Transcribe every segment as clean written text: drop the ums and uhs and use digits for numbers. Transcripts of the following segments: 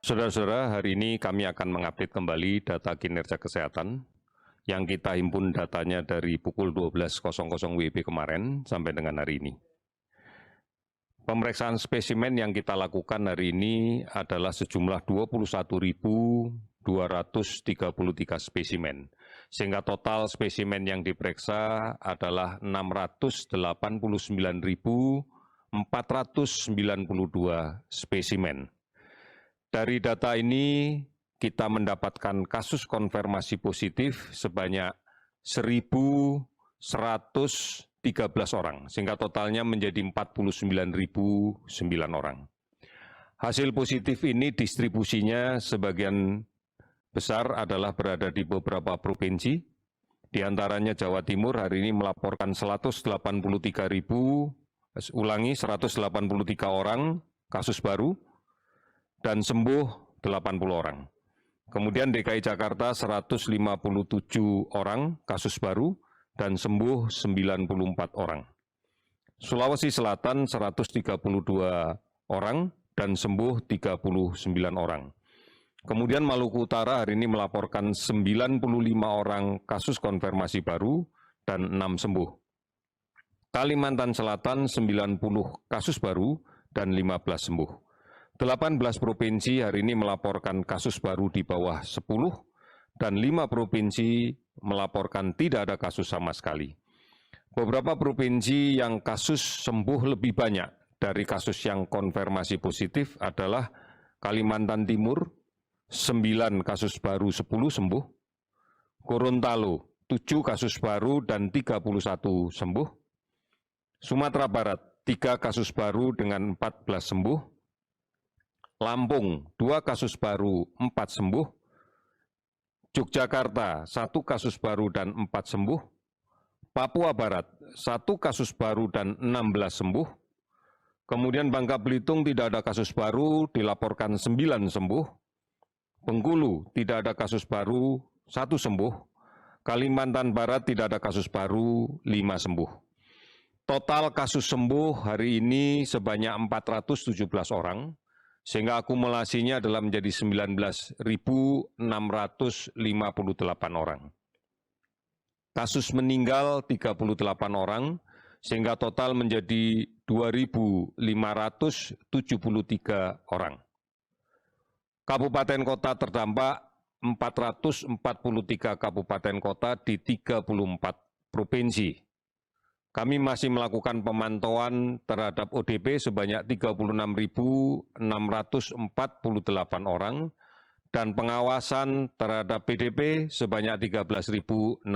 Saudara-saudara, hari ini kami akan mengupdate kembali data kinerja kesehatan yang kita himpun datanya dari pukul 12.00 WIB kemarin sampai dengan hari ini. Pemeriksaan spesimen yang kita lakukan hari ini adalah sejumlah 21.233 spesimen, sehingga total spesimen yang diperiksa adalah 689.492 spesimen. Dari data ini kita mendapatkan kasus konfirmasi positif sebanyak 1.113 orang, sehingga totalnya menjadi 49.009 orang. Hasil positif ini distribusinya sebagian besar adalah berada di beberapa provinsi, di antaranya Jawa Timur hari ini melaporkan 183 orang kasus baru, dan sembuh 80 orang. Kemudian DKI Jakarta 157 orang kasus baru dan sembuh 94 orang. Sulawesi Selatan 132 orang dan sembuh 39 orang. Kemudian Maluku Utara hari ini melaporkan 95 orang kasus konfirmasi baru dan 6 sembuh. Kalimantan Selatan 90 kasus baru dan 15 sembuh. 18 provinsi hari ini melaporkan kasus baru di bawah 10 dan 5 provinsi melaporkan tidak ada kasus sama sekali. Beberapa provinsi yang kasus sembuh lebih banyak dari kasus yang konfirmasi positif adalah Kalimantan Timur, 9 kasus baru 10 sembuh, Gorontalo 7 kasus baru dan 31 sembuh, Sumatera Barat 3 kasus baru dengan 14 sembuh, Lampung 2 kasus baru 4 sembuh, Yogyakarta 1 kasus baru dan 4 sembuh, Papua Barat 1 kasus baru dan 16 sembuh, kemudian Bangka Belitung tidak ada kasus baru, dilaporkan 9 sembuh, Bengkulu tidak ada kasus baru, 1 sembuh, Kalimantan Barat tidak ada kasus baru, 5 sembuh. Total kasus sembuh hari ini sebanyak 417 orang, sehingga akumulasinya adalah menjadi 19.658 orang. Kasus meninggal 38 orang, sehingga total menjadi 2.573 orang. Kabupaten kota terdampak 443 kabupaten kota di 34 provinsi. Kami masih melakukan pemantauan terhadap ODP sebanyak 36.648 orang dan pengawasan terhadap PDP sebanyak 13.069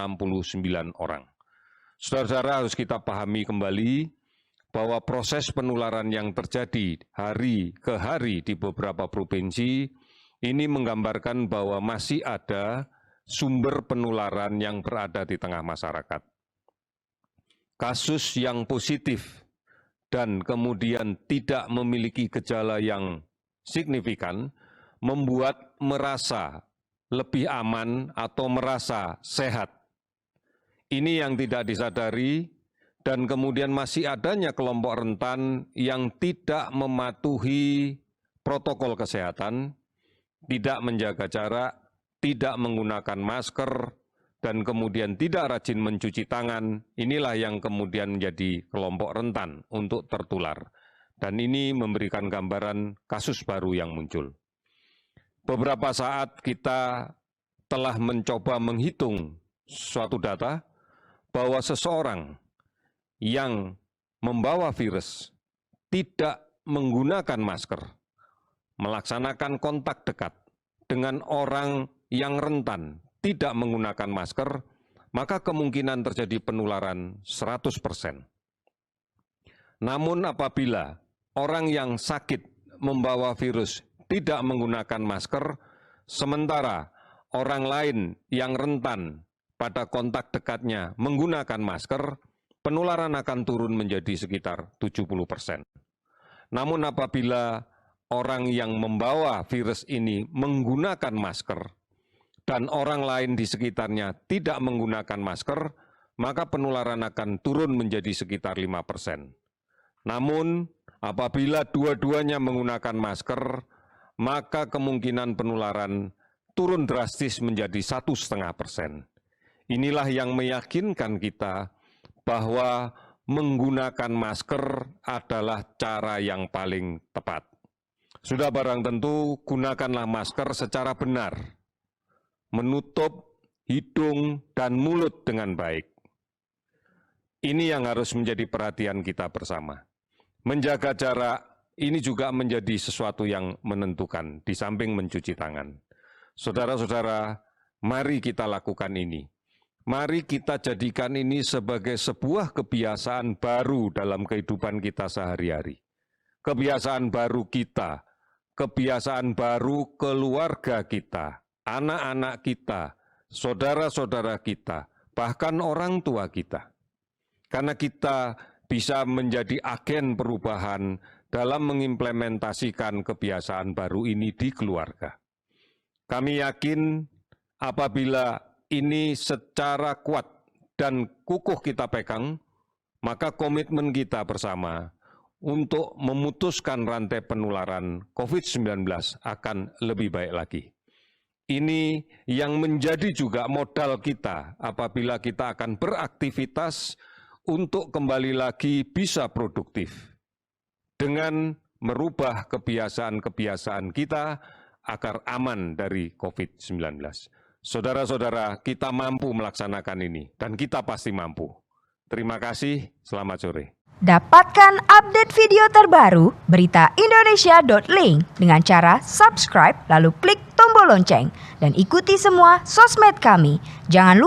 orang. Saudara-saudara, harus kita pahami kembali bahwa proses penularan yang terjadi hari ke hari di beberapa provinsi ini menggambarkan bahwa masih ada sumber penularan yang berada di tengah masyarakat. Kasus yang positif dan kemudian tidak memiliki gejala yang signifikan membuat merasa lebih aman atau merasa sehat. Ini yang tidak disadari dan kemudian masih adanya kelompok rentan yang tidak mematuhi protokol kesehatan, tidak menjaga jarak, tidak menggunakan masker, dan kemudian tidak rajin mencuci tangan. Inilah yang kemudian menjadi kelompok rentan untuk tertular. Dan ini memberikan gambaran kasus baru yang muncul. Beberapa saat kita telah mencoba menghitung suatu data bahwa seseorang yang membawa virus tidak menggunakan masker, melaksanakan kontak dekat dengan orang yang rentan, tidak menggunakan masker, maka kemungkinan terjadi penularan 100%. Namun apabila orang yang sakit membawa virus tidak menggunakan masker, sementara orang lain yang rentan pada kontak dekatnya menggunakan masker, penularan akan turun menjadi sekitar 70%. Namun apabila orang yang membawa virus ini menggunakan masker, dan orang lain di sekitarnya tidak menggunakan masker, maka penularan akan turun menjadi sekitar 5%. Namun, apabila dua-duanya menggunakan masker, maka kemungkinan penularan turun drastis menjadi 1,5%. Inilah yang meyakinkan kita bahwa menggunakan masker adalah cara yang paling tepat. Sudah barang tentu, gunakanlah masker secara benar, menutup hidung dan mulut dengan baik. Ini yang harus menjadi perhatian kita bersama. Menjaga jarak ini juga menjadi sesuatu yang menentukan, di samping mencuci tangan. Saudara-saudara, mari kita lakukan ini. Mari kita jadikan ini sebagai sebuah kebiasaan baru dalam kehidupan kita sehari-hari. Kebiasaan baru kita, kebiasaan baru keluarga kita, anak-anak kita, saudara-saudara kita, bahkan orang tua kita. Karena kita bisa menjadi agen perubahan dalam mengimplementasikan kebiasaan baru ini di keluarga. Kami yakin apabila ini secara kuat dan kukuh kita pegang, maka komitmen kita bersama untuk memutuskan rantai penularan COVID-19 akan lebih baik lagi. Ini yang menjadi juga modal kita apabila kita akan beraktivitas untuk kembali lagi bisa produktif dengan merubah kebiasaan-kebiasaan kita agar aman dari COVID-19. Saudara-saudara, kita mampu melaksanakan ini dan kita pasti mampu. Terima kasih, selamat sore. Dapatkan update video terbaru berita Indonesia.link dengan cara subscribe lalu klik tombol lonceng dan ikuti semua sosmed kami. Jangan lupa